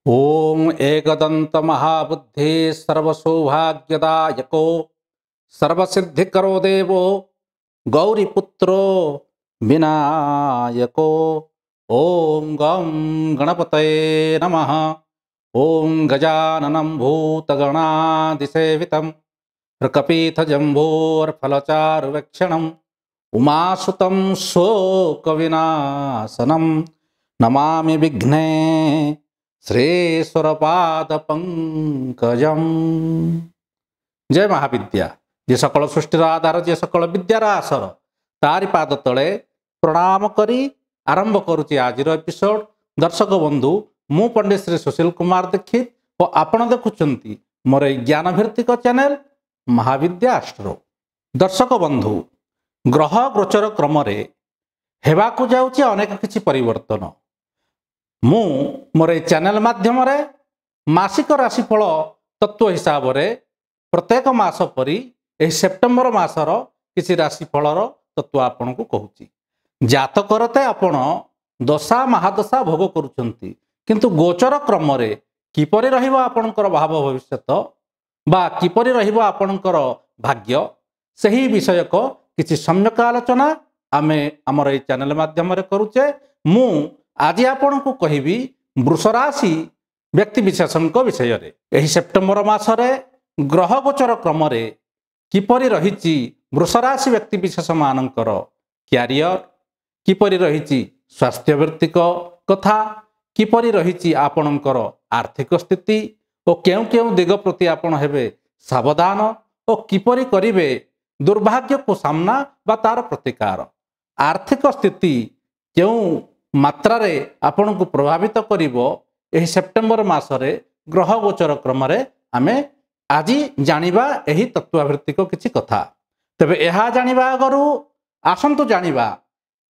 ओम एकदंत महाबुद्धि सर्वसौभाग्यदायको सर्वसिद्धिकरो देवो गौरीपुत्रो विनायको। ओम गं गणपतये नमः। ओम गजाननं भूतगणादिसेवितं प्रकपीथजम्भोर्फलचारुवेक्षणम् उमासुतं शोकविनाशनं नमामि विघ्ने श्रीश्वरपाद पंकजम। जय महाविद्या, जे सकल सृष्टिर आधार, जे सकल विद्यार आसर, तारि पाद तले प्रणाम करी आरंभ करुछि आजिर एपिसोड। दर्शक बंधु, मु पंडित श्री सुशील कुमार दीक्षित और आपण देखुछंती मोर ज्ञान भित्तिक चैनल महाविद्या एस्ट्रो। दर्शक बंधु, ग्रह गोचर क्रम रे हेबाकु जाउछि अनेक किछि परिवर्तन। मु मोर चैनल माध्यम रे मासिक राशिफल तत्व हिसाब रे प्रत्येक मास परी एही सेप्टेम्बर मासर किसी राशिफलर तत्व आपन को कहूची। जातकरते आपण दशा महादशा भोग करुचंती, किंतु गोचर क्रम रे किपरि रहिबो आपनकर भाव भविष्यत बा किपरि रहिबो आपनकर भाग्य, सही विषयक किछि सम्यक आलोचना आमे हमर एही चैनल माध्यम रे करूचे। मु आज आपण को कहबी वृष राशि व्यक्ति विशेषक विषय रे। एही सेप्टेम्बर मासरे ग्रह गोचर क्रम रे किपरि रहिछि वृष राशि व्यक्ति विशेष मानकर क्यारियर, किपरि रहिछि स्वास्थ्य वृत्तिक कथा, किपरि रहिछि आपणकर आर्थिक स्थिति और केउ केउ दिग प्रति आपण हेबे सावधान और किपरि करिवे दुर्भाग्य को सामना बा तार प्रतिकार। आर्थिक स्थिति केउ मात्रा रे आपण को प्रभावित करिवो एही सेप्टेम्बर मासरे ग्रह गोचर क्रम रे आमे आज जानिबा एही तत्वभित्तिक किछि कथा। तबे एहा जानिबा आगरु आसंतु जानिबा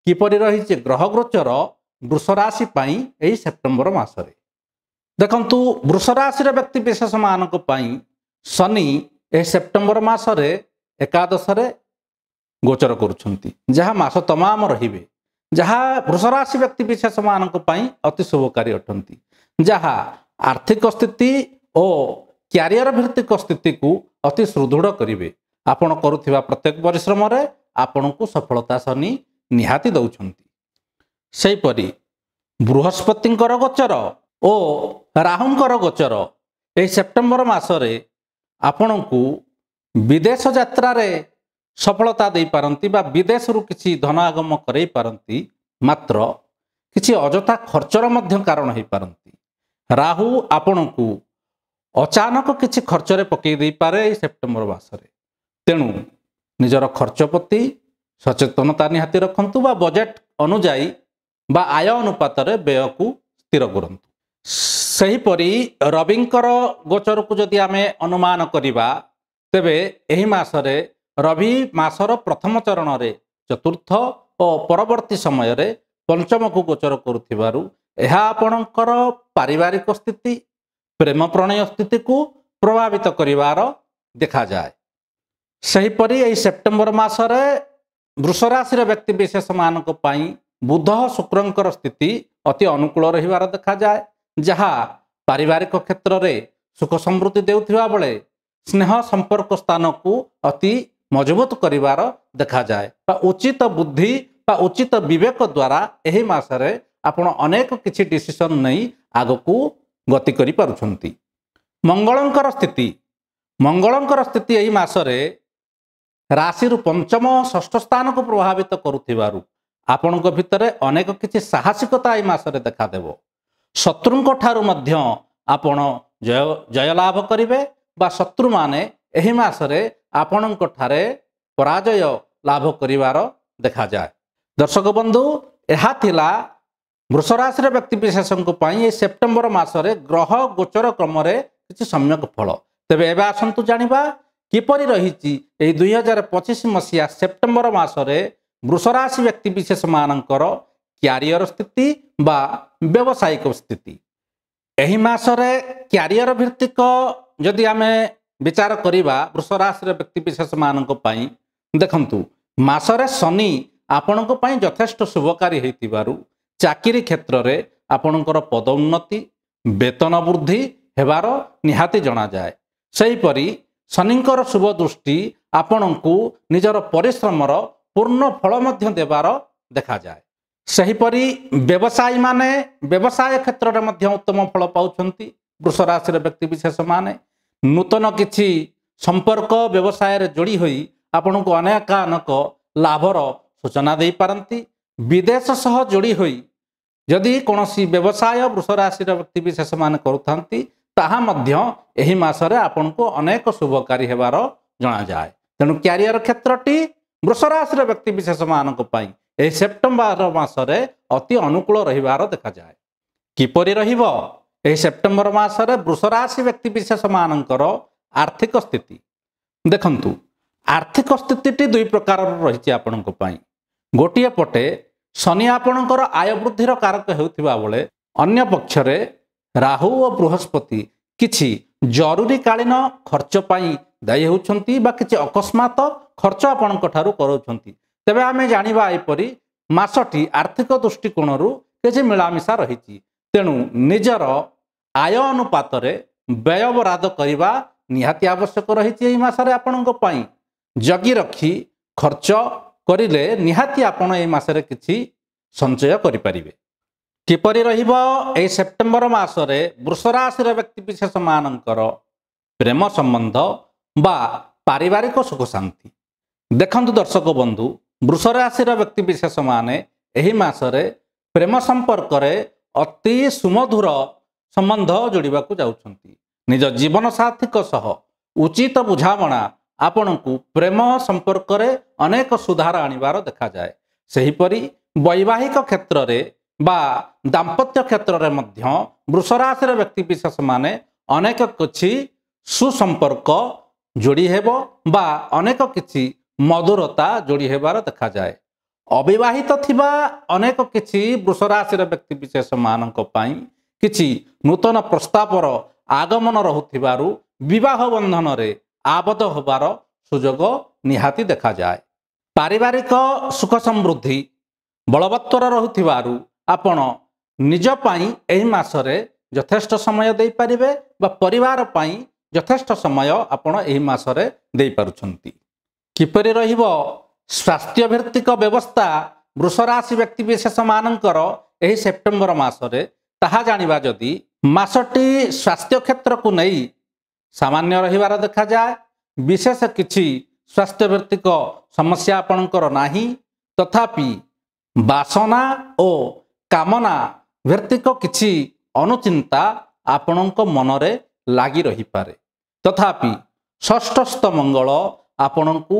किपरि रहिछि ग्रह गोचर वृष राशि पई एही सेप्टेम्बर मासरे। देखंतु वृष राशि रे व्यक्ति विशेष मानक पई शनि एही सेप्टेम्बर मासरे एकादश रे गोचर करुछंती, जहा मास तमाम रहिबे, जहा वृष राशि व्यक्ति विशेष मानक पई अति शुभकारी अटंती, जहा आर्थिक स्थिति और क्यारियर भित्तिक स्थिति को अति सुदृढ़ करिवे। आपण करुथिबा प्रत्येक परिश्रम रे आपण को सफलता शनि निहाती दउछंती। सेहि परि बृहस्पतिंकर गोचर ओ राहुंकर गोचर एही सेप्टेम्बर मासरे आपण को विदेश यात्रा रे सफलता दे पारंती बा विदेश रु किछि धन आगम करई पारंती, मात्र किछि अजथा खर्चर मध्य कारण होई पारंती। राहु आपण को अचानक किछि खर्च रे पकई दे पारे सेप्टेम्बर मासरे। तेणु निजर खर्च प्रति सचेतनता निहाती रखंतु बा बजेट अनुजाई बा आय अनुपात रे व्यय को स्थिर करंतु। सही परि रविंकर गोचर को जदि आमे अनुमान करिबा, तेबे एही मासरे रवि मासर प्रथम चरण रे चतुर्थ और परवर्ती समय रे पंचम को गोचर करुथिबारु एहा आपणकर पारिवारिक स्थिति, प्रेम प्रणय स्थिति को प्रभावित करिवार देखा जाए। सही परि एही सेप्टेम्बर मासरे वृष राशि व्यक्ति विशेष मानक पई बुध शुक्रंकर स्थिति अति अनुकूल रहिवार देखा जाए, जहा पारिवारिक क्षेत्र रे सुख समृद्धि देउथिबा बेले स्नेह संपर्क स्थान को अति मजबूत करिवार देखा जाए। उचित बुद्धि उचित विवेक द्वारा एही मासरे आपण अनेक किछि डिसिजन नहीं आगकू गति करि पारुछंती। मंगलंकर स्थिति एही मासरे राशि रु पंचम षष्ठ स्थान को प्रभावित करुथिबारु आपणक भितरे अनेक किछि साहसिकता एही मासरे देखा देबो। शत्रुंक ठारु मध्य आपण जय लाभ करिवे बा शत्रु माने एही मासरे आपणक ठारे पराजय लाभ करिवार देखा जाए। दर्शक बंधु, एहा थिला वृष राशि व्यक्ति विशेषक पई सेप्टेम्बर मासरे ग्रह गोचर क्रम रे किछि सम्यक फल। तेबे एबे आसंतु जानिबा किपरि रहिछि एही 2025 मसिया सेप्टेम्बर मासरे वृष राशि व्यक्ति विशेष मानकर क्यारियर स्थिति बा व्यवसायिक स्थिति। एही मासरे क्यारियर भित्तिक जदि आमे विचार करिबा वृष राशि व्यक्ति विशेष मानक पई देखंतु मासरे शनि आपणक पई यथेष्ट शुभकारी हेतिबारु चाकरी क्षेत्र रे आपणकर पदोन्नति ବେତନ ବୃଦ୍ଧି ହେବାର ନିହାତି ଜଣାଯାଏ। ସେହିପରି ଶନିଙ୍କର ଶୁଭ ଦୃଷ୍ଟି ଆପଣଙ୍କୁ ନିଜର ପରିଶ୍ରମର ପୂର୍ଣ୍ଣ ଫଳ ମଧ୍ୟ ଦେବାର ଦେଖାଯାଏ। ସେହିପରି ବ୍ୟବସାୟୀମାନେ ବ୍ୟବସାୟ କ୍ଷେତ୍ରରେ ମଧ୍ୟ ଉତ୍ତମ ଫଳ ପାଉଛନ୍ତି। ବୃଷ ରାଶିର ବ୍ୟକ୍ତିବିଶେଷମାନେ ନୂତନ କିଛି ସମ୍ପର୍କ ବ୍ୟବସାୟରେ ଯୋଡ଼ି ହୋଇ ଆପଣଙ୍କୁ ଅନେକ ଲାଭର ସୂଚନା ଦେଇପାରନ୍ତି। ବିଦେଶ ସହ ଯୋଡ଼ି ହୋଇ ଯଦି କୌଣସି ବ୍ୟବସାୟ ବୃଷ ରାଶିର ବ୍ୟକ୍ତିବିଶେଷମାନେ କରୁଥାନ୍ତି ତାହା ମଧ୍ୟ ଏହି ମାସରେ ଆପଣଙ୍କୁ ଅନେକ ଶୁଭକାରୀ ହେବାର ଜଣାଯାଏ। ତେଣୁ କ୍ୟାରିୟର କ୍ଷେତ୍ରଟି ବୃଷ ରାଶିର ବ୍ୟକ୍ତିବିଶେଷମାନଙ୍କ ପାଇଁ ଏହି ସେପ୍ଟେମ୍ବର ମାସରେ ଅତି ଅନୁକୂଳ ରହିବାର ଦେଖାଯାଏ। କିପରି ରହିବ ଏହି ସେପ୍ଟେମ୍ବର ମାସରେ ବୃଷ ରାଶି ବ୍ୟକ୍ତିବିଶେଷମାନଙ୍କର ଆର୍ଥିକ ସ୍ଥିତି? ଦେଖନ୍ତୁ, ଆର୍ଥିକ ସ୍ଥିତିଟି ଦୁଇ ପ୍ରକାରର ରହିଛି ଆପଣଙ୍କ ପାଇଁ। ଗୋଟିଏ ପଟେ ଶନି ଆପଣଙ୍କର ଆୟ ବୃଦ୍ଧିର କାରକ ହେଉଥିବା ବେଳେ ଅନ୍ୟ ପକ୍ଷରେ ରାହୁ ଓ ବୃହସ୍ପତି କିଛି ଜରୁରୀକାଳୀନ ଖର୍ଚ୍ଚ ପାଇଁ ଦାୟୀ ହେଉଛନ୍ତି ବା କିଛି ଅକସ୍ମାତ ଖର୍ଚ୍ଚ ଆପଣଙ୍କ ଠାରୁ କରାଉଛନ୍ତି। ତେବେ ଆମେ ଜାଣିବା ଏପରି ମାସଟି ଆର୍ଥିକ ଦୃଷ୍ଟିକୋଣରୁ କିଛି ମିଳାମିଶା ରହିଛି। ତେଣୁ ନିଜର ଆୟ ଅନୁପାତରେ ବ୍ୟୟ ବରାଦ କରିବା ନିହାତି ଆବଶ୍ୟକ ରହିଛି। ଏହି ମାସରେ ଆପଣଙ୍କ ପାଇଁ ଜଗି ରଖି ଖର୍ଚ୍ଚ କରିଲେ ନିହାତି ଆପଣ ଏହି ମାସରେ କିଛି ସଞ୍ଚୟ କରିପାରିବେ। କିପରି ରହିବ ଏହି ସେପ୍ଟେମ୍ବର ମାସରେ ବୃଷ ରାଶିର ବ୍ୟକ୍ତିବିଶେଷମାନଙ୍କର ପ୍ରେମ ସମ୍ବନ୍ଧ ବା ପାରିବାରିକ ସୁଖ ଶାନ୍ତି? ଦେଖନ୍ତୁ ଦର୍ଶକ ବନ୍ଧୁ, ବୃଷ ରାଶିର ବ୍ୟକ୍ତିବିଶେଷମାନେ ଏହି ମାସରେ ପ୍ରେମ ସମ୍ପର୍କରେ ଅତି ସୁମଧୁର ସମ୍ବନ୍ଧ ଯୋଡ଼ିବାକୁ ଯାଉଛନ୍ତି। ନିଜ ଜୀବନସାଥୀଙ୍କ ସହ ଉଚିତ ବୁଝାମଣା ଆପଣଙ୍କୁ ପ୍ରେମ ସମ୍ପର୍କରେ ଅନେକ ସୁଧାର ଆଣିବାର ଦେଖାଯାଏ। ସେହିପରି ବୈବାହିକ କ୍ଷେତ୍ରରେ ବା ଦାମ୍ପତ୍ୟ କ୍ଷେତ୍ରରେ ମଧ୍ୟ ବୃଷ ରାଶିର ବ୍ୟକ୍ତିବିଶେଷମାନେ ଅନେକ କିଛି ସୁସମ୍ପର୍କ ଯୋଡ଼ି ହେବ ବା ଅନେକ କିଛି ମଧୁରତା ଯୋଡ଼ି ହେବାର ଦେଖାଯାଏ। ଅବିବାହିତ ଥିବା ଅନେକ କିଛି ବୃଷ ରାଶିର ବ୍ୟକ୍ତିବିଶେଷମାନଙ୍କ ପାଇଁ କିଛି ନୂତନ ପ୍ରସ୍ତାବର ଆଗମନ ରହୁଥିବାରୁ ବିବାହ ବନ୍ଧନରେ ଆବଦ୍ଧ ହେବାର ସୁଯୋଗ ନିହାତି ଦେଖାଯାଏ। ପାରିବାରିକ ସୁଖ ସମୃଦ୍ଧି ବଳବତ୍ତର ରହୁଥିବାରୁ ଆପଣ ନିଜ ପାଇଁ ଏହି ମାସରେ ଯଥେଷ୍ଟ ସମୟ ଦେଇପାରିବେ ବା ପରିବାର ପାଇଁ ଯଥେଷ୍ଟ ସମୟ ଆପଣ ଏହି ମାସରେ ଦେଇପାରୁଛନ୍ତି। କିପରି ରହିବ ସ୍ୱାସ୍ଥ୍ୟ ଭିତ୍ତିକ ବ୍ୟବସ୍ଥା ବୃଷ ରାଶି ବ୍ୟକ୍ତିବିଶେଷମାନଙ୍କର ଏହି ସେପ୍ଟେମ୍ବର ମାସରେ ତାହା ଜାଣିବା ଯଦି ମାସଟି ସ୍ୱାସ୍ଥ୍ୟ କ୍ଷେତ୍ରକୁ ନେଇ ସାମାନ୍ୟ ରହିବାର ଦେଖାଯାଏ। ବିଶେଷ କିଛି ସ୍ୱାସ୍ଥ୍ୟ ଭିତ୍ତିକ ସମସ୍ୟା ଆପଣଙ୍କର ନାହିଁ। ତଥାପି ବାସନା ଓ କାମନା ଭିତ୍ତିକ କିଛି ଅନୁଚିନ୍ତା ଆପଣଙ୍କ ମନରେ ଲାଗି ରହିପାରେ। ତଥାପି ଷଷ୍ଠସ୍ଥ ମଙ୍ଗଳ ଆପଣଙ୍କୁ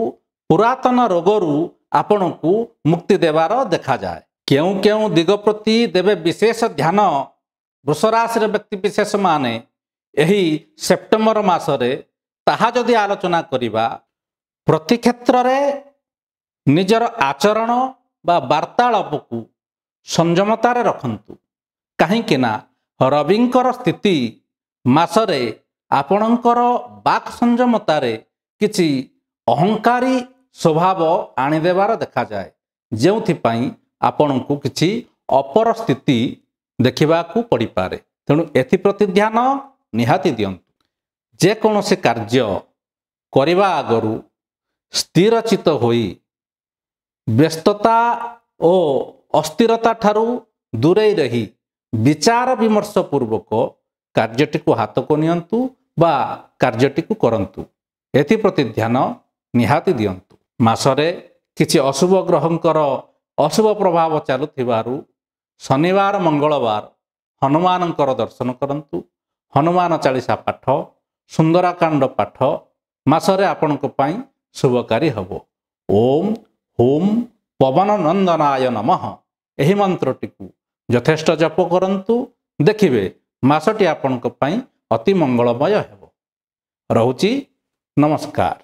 ପୁରାତନ ରୋଗରୁ ଆପଣଙ୍କୁ ମୁକ୍ତି ଦେବାର ଦେଖାଯାଏ। କେଉଁ କେଉଁ ଦିଗ ପ୍ରତି ଦେବେ ବିଶେଷ ଧ୍ୟାନ ବୃଷ ରାଶିର ବ୍ୟକ୍ତିବିଶେଷମାନେ ଏହି ସେପ୍ଟେମ୍ବର ମାସରେ ତାହା ଯଦି ଆଲୋଚନା କରିବା, ପ୍ରତି କ୍ଷେତ୍ରରେ ନିଜର ଆଚରଣ ବା ବାର୍ତ୍ତାଳାପକୁ ସଂଯମତାରେ ରଖନ୍ତୁ। କାହିଁକି ନା ରବିଙ୍କର ସ୍ଥିତି ମାସରେ ଆପଣଙ୍କର ବାକ୍ ସଂଯମତାରେ କିଛି ଅହଙ୍କାରୀ ସ୍ୱଭାବ ଆଣିଦେବାର ଦେଖାଯାଏ, ଯେଉଁଥିପାଇଁ ଆପଣଙ୍କୁ କିଛି ଅପର ସ୍ଥିତି ଦେଖିବାକୁ ପଡ଼ିପାରେ। ତେଣୁ ଏଥିପ୍ରତି ଧ୍ୟାନ ନିହାତି ଦିଅନ୍ତୁ। ଯେକୌଣସି କାର୍ଯ୍ୟ କରିବା ଆଗରୁ ସ୍ଥିରଚିତ ହୋଇ ବ୍ୟସ୍ତତା ଓ ଅସ୍ଥିରତା ଠାରୁ ଦୂରେଇ ରହି ବିଚାର ବିମର୍ଶ ପୂର୍ବକ କାର୍ଯ୍ୟଟିକୁ ହାତକୁ ନିଅନ୍ତୁ ବା କାର୍ଯ୍ୟଟିକୁ କରନ୍ତୁ। ଏଥିପ୍ରତି ଧ୍ୟାନ ନିହାତି ଦିଅନ୍ତୁ। ମାସରେ କିଛି ଅଶୁଭ ଗ୍ରହଙ୍କର ଅଶୁଭ ପ୍ରଭାବ ଚାଲୁଥିବାରୁ ଶନିବାର ମଙ୍ଗଳବାର ହନୁମାନଙ୍କର ଦର୍ଶନ କରନ୍ତୁ। ହନୁମାନ ଚାଳିଶା ପାଠ, ସୁନ୍ଦରାକାଣ୍ଡ ପାଠ ମାସରେ ଆପଣଙ୍କ ପାଇଁ ଶୁଭକାରୀ ହେବ। ଓମ୍ ହୁମ୍ ପବନ ନନ୍ଦନାୟ ନମଃ ଏହି ମନ୍ତ୍ରଟିକୁ ଯଥେଷ୍ଟ ଜପ କରନ୍ତୁ। ଦେଖିବେ ମାସଟି ଆପଣଙ୍କ ପାଇଁ ଅତି ମଙ୍ଗଳମୟ ହେବ। ରହୁଛି, ନମସ୍କାର।